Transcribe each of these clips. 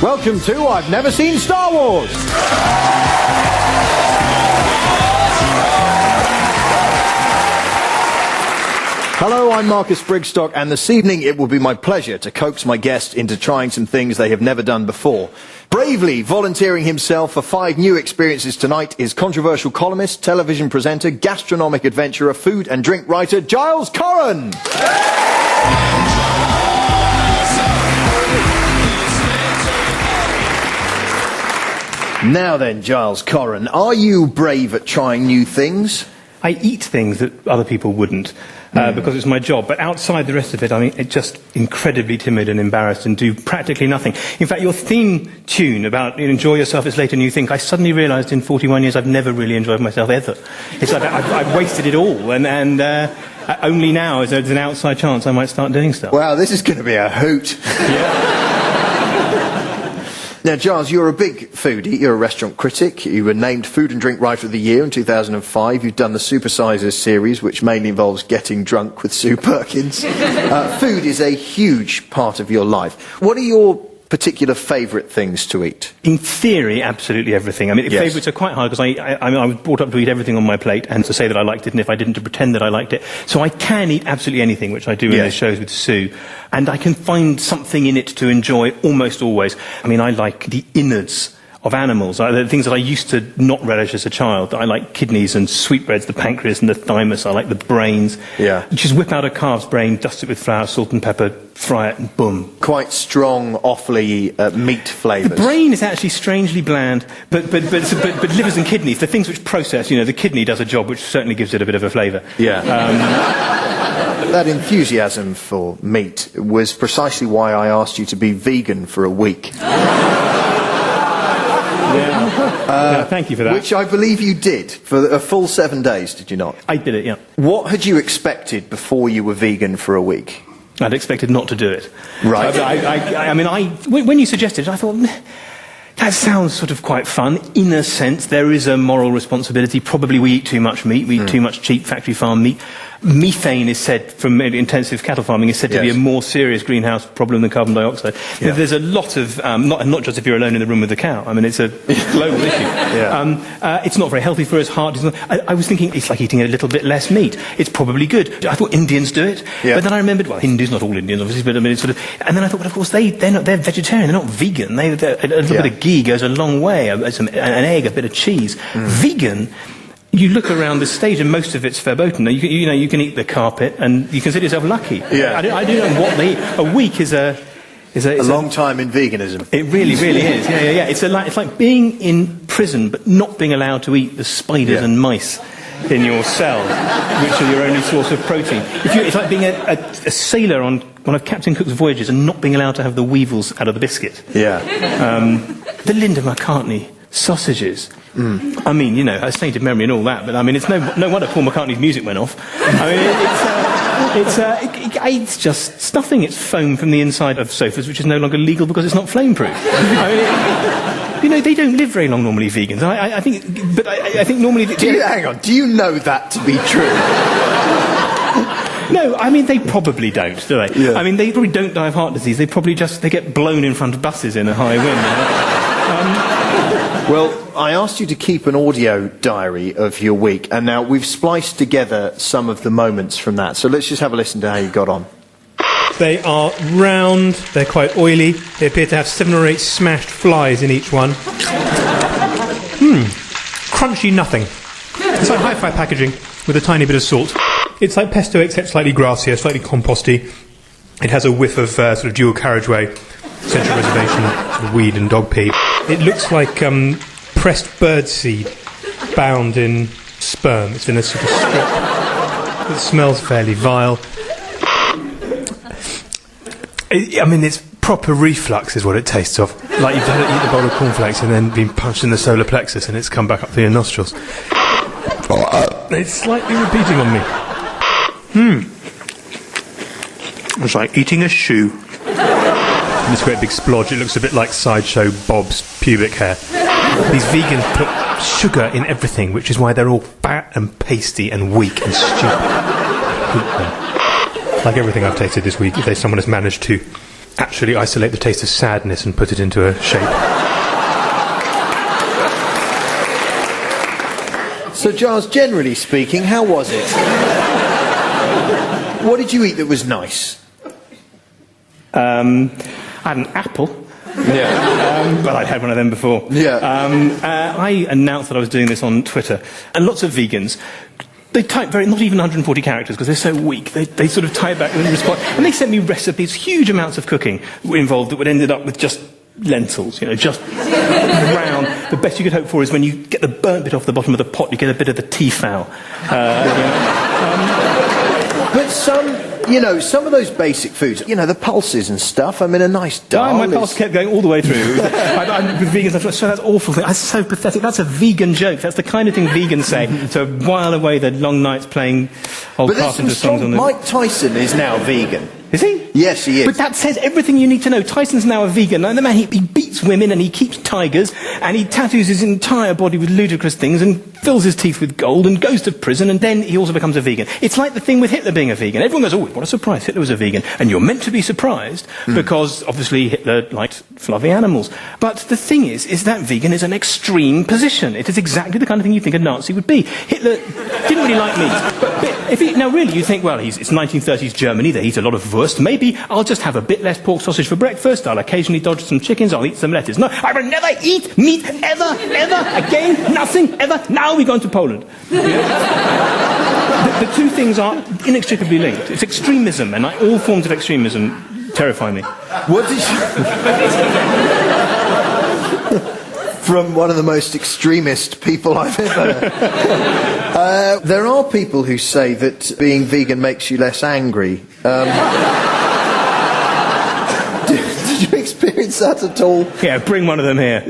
Welcome to I've Never Seen Star Wars. Hello, I'm Marcus Brigstock, and this evening it will be my pleasure to coax my guest into trying some things they have never done before. Bravely volunteering himself for 5 new experiences tonight is controversial columnist, television presenter, gastronomic adventurer, food and drink writer, Giles Coren! Now then, Giles Coren, are you brave at trying new things? I eat things that other people wouldn't, because it's my job. But outside the rest of it, I mean, it's just incredibly timid and embarrassed and do practically nothing. In fact, your theme tune about enjoy yourself, it's late and you think, I suddenly realised in 41 years I've never really enjoyed myself ever. It's like I've wasted it all, and only now is there's an outside chance I might start doing stuff. Wow, this is going to be a hoot. Yeah. Now, Giles, you're a big foodie, you're a restaurant critic, you were named Food and Drink Writer of the Year in 2005, you've done the Supersizers series, which mainly involves getting drunk with Sue Perkins. Food is a huge part of your life. What are your particular favourite things to eat? In theory, absolutely everything. I mean, Yes. favourites are quite hard because I was brought up to eat everything on my plate and to say that I liked it, and if I didn't, to pretend that I liked it. So I can eat absolutely anything, which I do in Yes. those shows with Sue, and I can find something in it to enjoy almost always. I mean, I like the innards of animals, the things that I used to not relish as a child. I like kidneys and sweetbreads, the pancreas and the thymus. I like the brains. Yeah. Just whip out a calf's brain, dust it with flour, salt and pepper, fry it, and boom. Quite strong, awfully meat flavours. The brain is actually strangely bland, but livers and kidneys, the things which process, the kidney does a job which certainly gives it a bit of a flavour. Yeah. That enthusiasm for meat was precisely why I asked you to be vegan for a week. Yeah, thank you for that. Which I believe you did for a full 7 days, did you not? I did it, yeah. What had you expected before you were vegan for a week? I'd expected not to do it. Right. When you suggested it, I thought, that sounds sort of quite fun. In a sense, there is a moral responsibility. Probably we eat too much meat. We eat too much cheap factory farm meat. Methane is said, from intensive cattle farming, is said to be a more serious greenhouse problem than carbon dioxide. Yeah. There's a lot of, not just if you're alone in the room with the cow. I mean, it's a global issue. Yeah. It's not very healthy for us. Heart. I was thinking it's like eating a little bit less meat. It's probably good. I thought Indians do it, but then I remembered, well, Hindus, not all Indians, obviously, but I mean, it's sort of. And then I thought, well, of course, they're vegetarian. They're not vegan. A little bit of ghee goes a long way. An egg, a bit of cheese. Vegan. You look around the stage and most of it's verboten. You can eat the carpet and you consider yourself lucky. Yeah. I don't know what they eat. A week is a long time in veganism. It really, really is. Yeah. It's like being in prison but not being allowed to eat the spiders and mice in your cell, which are your only source of protein. It's like being a sailor on one of Captain Cook's voyages and not being allowed to have the weevils out of the biscuit. Yeah. The Linda McCartney sausages. I mean, a sainted memory and all that, but I mean, it's no wonder Paul McCartney's music went off. I mean, it's just stuffing. It's foam from the inside of sofas, which is no longer legal because it's not flame-proof. I mean, they don't live very long normally, vegans. I think normally. Hang on. Do you know that to be true? No, I mean, they probably don't, do they? Yeah. I mean, they probably don't die of heart disease. They probably they get blown in front of buses in a high wind. Well, I asked you to keep an audio diary of your week, and now we've spliced together some of the moments from that. So let's just have a listen to how you got on. They are round, they're quite oily, they appear to have 7 or 8 smashed flies in each one. Crunchy nothing. It's like hi-fi packaging with a tiny bit of salt. It's like pesto except slightly grassier, slightly composty. It has a whiff of sort of dual carriageway, central reservation, sort of weed and dog pee. It looks like pressed birdseed bound in sperm. It's in a sort of strip. It smells fairly vile. I mean, it's proper reflux is what it tastes of. Like you've had to eat a bowl of cornflakes and then been punched in the solar plexus and it's come back up through your nostrils. It's slightly repeating on me. It's like eating a shoe. This great big splodge, it looks a bit like Sideshow Bob's pubic hair. These vegans put sugar in everything, which is why they're all fat and pasty and weak and stupid. Like everything I've tasted this week, someone has managed to actually isolate the taste of sadness and put it into a shape. So, Giles, generally speaking, how was it? What did you eat that was nice? I had an apple. Yeah. But I'd had one of them before. Yeah. I announced that I was doing this on Twitter, and lots of vegans, they type not even 140 characters because they're so weak. They sort of type back and respond, and they sent me recipes, huge amounts of cooking involved that would ended up with just lentils, just round. The best you could hope for is when you get the burnt bit off the bottom of the pot, you get a bit of the teafowl. But some of those basic foods, the pulses and stuff, a nice dal. My pulse kept going all the way through. I'm with vegans, I thought, so that's awful thing. That's so pathetic. That's a vegan joke. That's the kind of thing vegans say to while away their long nights playing old Carpenter songs on the... Mike Tyson is now vegan. Is he? Yes, he is. But that says everything you need to know. Tyson's now a vegan. And the man, he beats women and he keeps tigers and he tattoos his entire body with ludicrous things and fills his teeth with gold and goes to prison, and then he also becomes a vegan. It's like the thing with Hitler being a vegan. Everyone goes, oh, what a surprise, Hitler was a vegan. And you're meant to be surprised because obviously Hitler liked fluffy animals. But the thing is that vegan is an extreme position. It is exactly the kind of thing you think a Nazi would be. Hitler didn't really like meat. But now really you think, well, it's 1930s Germany, they eat a lot of wurst. Maybe I'll just have a bit less pork sausage for breakfast. I'll occasionally dodge some chickens. I'll eat some lettuce. No, I will never eat meat ever, again, nothing, ever. Now we go into Poland. The two things are inextricably linked. It's extremism, and all forms of extremism terrify me. What did you... From one of the most extremist people I've ever heard. There are people who say that being vegan makes you less angry. Did you experience that at all? Yeah, bring one of them here.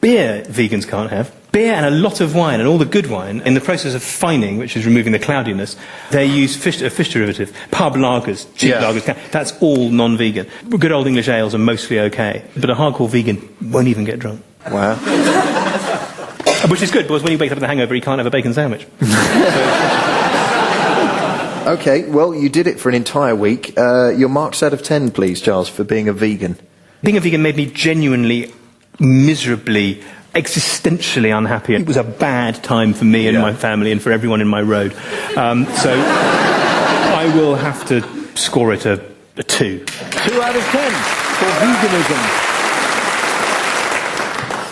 Beer vegans can't have. Beer and a lot of wine, and all the good wine, in the process of fining, which is removing the cloudiness, they use a fish derivative. Pub lagers, cheap lagers, that's all non-vegan. Good old English ales are mostly okay, but a hardcore vegan won't even get drunk. Wow. Which is good, because when he wakes up with a hangover, he can't have a bacon sandwich. Okay, well, you did it for an entire week. Your marks out of 10, please, Giles, for being a vegan. Being a vegan made me genuinely, miserably, existentially unhappy. It was a bad time for me and my family and for everyone in my road. So I will have to score it a 2. 2 out of 10 for veganism.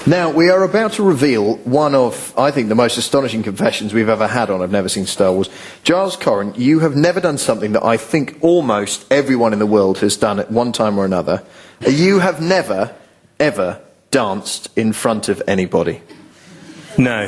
Now, we are about to reveal one of, I think, the most astonishing confessions we've ever had on I've Never Seen Star Wars. Giles Coren, you have never done something that I think almost everyone in the world has done at one time or another. You have never, ever danced in front of anybody. No.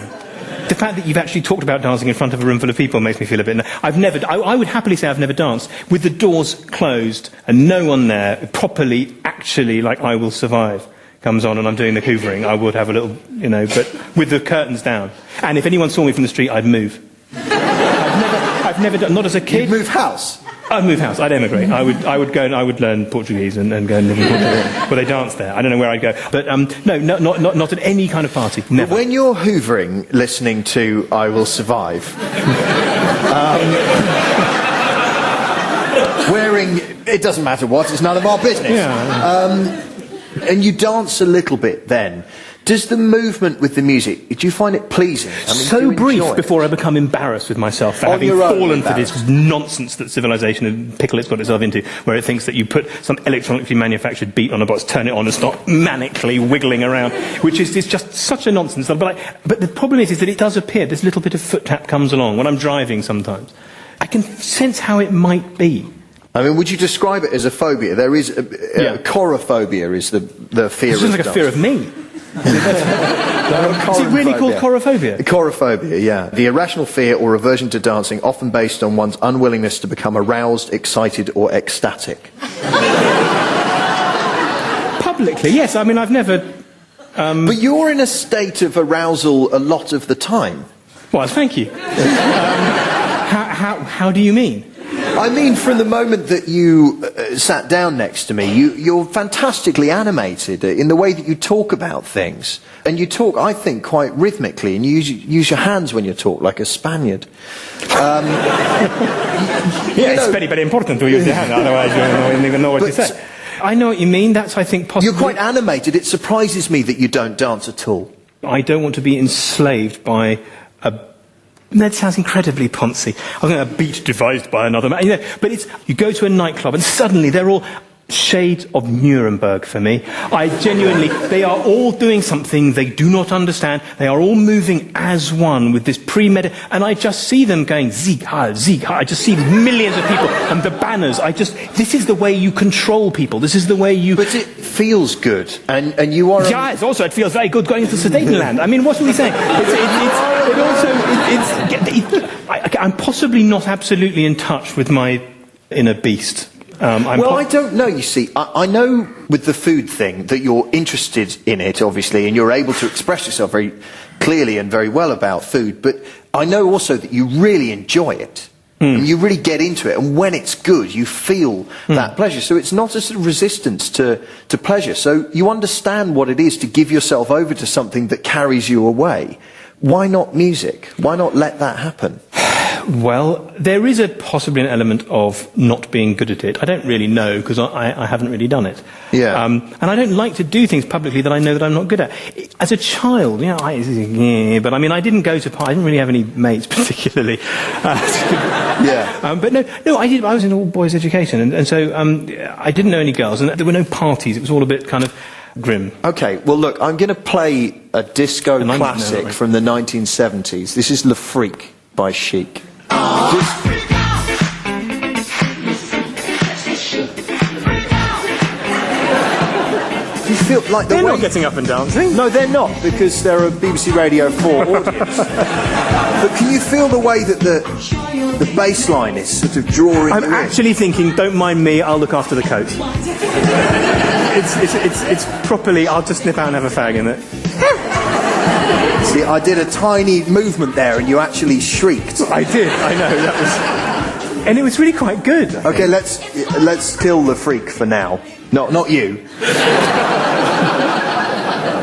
The fact that you've actually talked about dancing in front of a room full of people makes me feel a bit... I would happily say I've never danced with the doors closed and no one there, properly, actually, like I Will Survive comes on and I'm doing the hoovering. I would have a little, but with the curtains down. And if anyone saw me from the street, I'd move. I've never done... Not as a kid. You'd move house? I'd move house. I'd emigrate. I would go and I would learn Portuguese and go and live in Portugal. Well, they dance there. I don't know where I'd go. But no, not at any kind of party. Never. But when you're hoovering, listening to I Will Survive, wearing, it doesn't matter what, it's none of our business. Yeah. And you dance a little bit then. Does the movement with the music, do you find it pleasing? So brief before I become embarrassed with myself for having fallen for this nonsense that civilization and pickle it's got itself into, where it thinks that you put some electronically manufactured beat on a box, turn it on and start manically wiggling around, which is just such a nonsense. But the problem is that it does appear, this little bit of foot tap comes along when I'm driving sometimes. I can sense how it might be. Would you describe it as a phobia? There is chorophobia is the fear of... It's just like a fear of me. Is it really called chorophobia? Chorophobia, yeah. The irrational fear or aversion to dancing, often based on one's unwillingness to become aroused, excited or ecstatic. Publicly, yes. I've never... But you're in a state of arousal a lot of the time. Well, thank you. How do you mean? I mean, from the moment that you sat down next to me, you're fantastically animated in the way that you talk about things. And you talk, I think, quite rhythmically, and you use your hands when you talk, like a Spaniard. It's very, very important to use your hand, otherwise you don't even know what to say. I know what you mean. That's, I think, possibly... You're quite animated. It surprises me that you don't dance at all. I don't want to be enslaved by a... That sounds incredibly poncy. I was going to a beat devised by another man. You know, but it's... You go to a nightclub and suddenly they're all shades of Nuremberg for me. I genuinely... They are all doing something they do not understand. They are all moving as one with this pre-meditated... And I just see them going, Sieg Heil, Sieg Heil. I just see millions of people and the banners. This is the way you control people. This is the way you... But it feels good. And you are... Yeah, it's also, it feels very good going into Sudetenland. I mean, what are we saying? I'm possibly not absolutely in touch with my inner beast. I don't know, you see. I know with the food thing that you're interested in it, obviously, and you're able to express yourself very clearly and very well about food, but I know also that you really enjoy it. And you really get into it, and when it's good, you feel that pleasure. So it's not a sort of resistance to pleasure. So you understand what it is to give yourself over to something that carries you away. Why not music? Why not let that happen? Well, there is possibly an element of not being good at it. I don't really know, because I haven't really done it. Yeah. And I don't like to do things publicly that I know that I'm not good at. As a child, but I mean, I didn't go to I didn't really have any mates particularly. Yeah. But no, I was in all boys education, and so I didn't know any girls, and there were no parties. It was all a bit kind of grim. Okay, well look, I'm going to play a disco classic from the 1970s. This is Le Freak by Chic. You feel like they're not getting up and dancing. No, they're not, because they're a BBC Radio 4 audience. But can you feel the way that the bass line is sort of drawing I'm you actually thinking, don't mind me, I'll look after the coat. It's properly, I'll just nip out and have a fag in it. See, I did a tiny movement there and you actually shrieked. I did, I know, that was... And it was really quite good. Okay, let's kill the freak for now. Not you.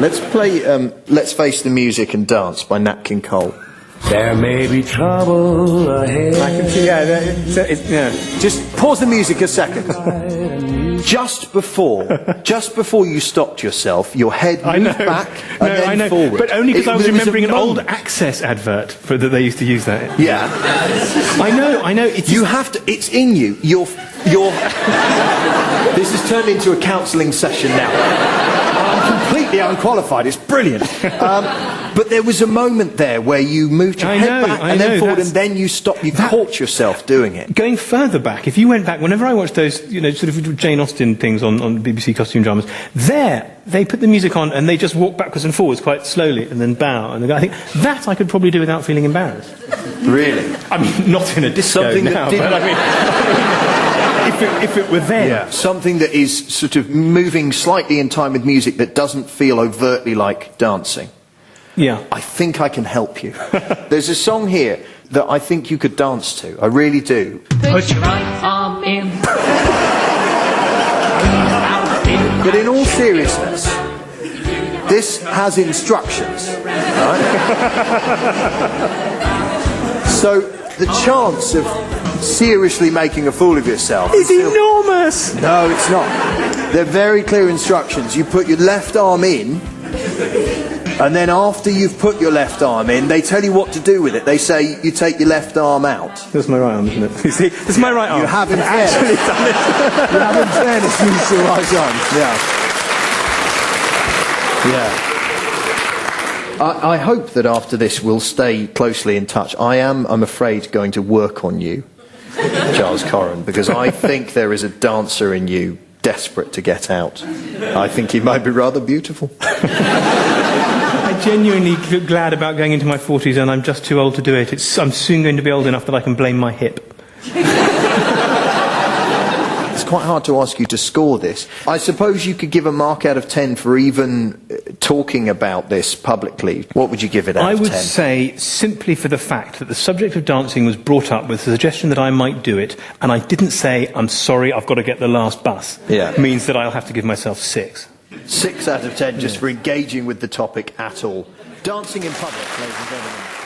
Let's play Let's Face the Music and Dance by Nat King Cole. There may be trouble ahead. I can see, yeah. Just pause the music a second. Just before you stopped yourself, your head moved back and then forward. But only because I was remembering an old Access advert that they used to use that. Yeah. I know. You have to. It's in you. You're. This has turned into a counselling session now. I'm completely unqualified. It's brilliant. But there was a moment there where you moved your head back and then forward, and then you stopped. You caught yourself doing it. Going further back, if you went back, whenever I watched those, sort of Jane Austen things on BBC costume dramas, they put the music on and they just walk backwards and forwards quite slowly and then bow. And I think that I could probably do without feeling embarrassed. Really? I mean, not in a disco Something now, but I mean, if it were then. Yeah, something that is sort of moving slightly in time with music that doesn't feel overtly like dancing. Yeah. I think I can help you. There's a song here that I think you could dance to. I really do. Put your right arm in. But in all seriousness, this has instructions. Right? So the chance of seriously making a fool of yourself is enormous. No, it's not. They're very clear instructions. You put your left arm in, and then after you've put your left arm in, they tell you what to do with it. They say you take your left arm out. That's my right arm, isn't it? You see, this is my right arm. You have in actually done it. You have in fairness used your right arm. Yeah. I hope that after this we'll stay closely in touch. I'm afraid, going to work on you, Giles Coren, because I think there is a dancer in you desperate to get out. I think you might be rather beautiful. I genuinely feel glad about going into my 40s, and I'm just too old to do it. I'm soon going to be old enough that I can blame my hip. It's quite hard to ask you to score this. I suppose you could give a mark out of 10 for even talking about this publicly. What would you give it out of 10? I would say simply for the fact that the subject of dancing was brought up with the suggestion that I might do it, and I didn't say, I'm sorry, I've got to get the last bus, means that I'll have to give myself 6. 6 out of 10 just for engaging with the topic at all. Dancing in public, ladies and gentlemen.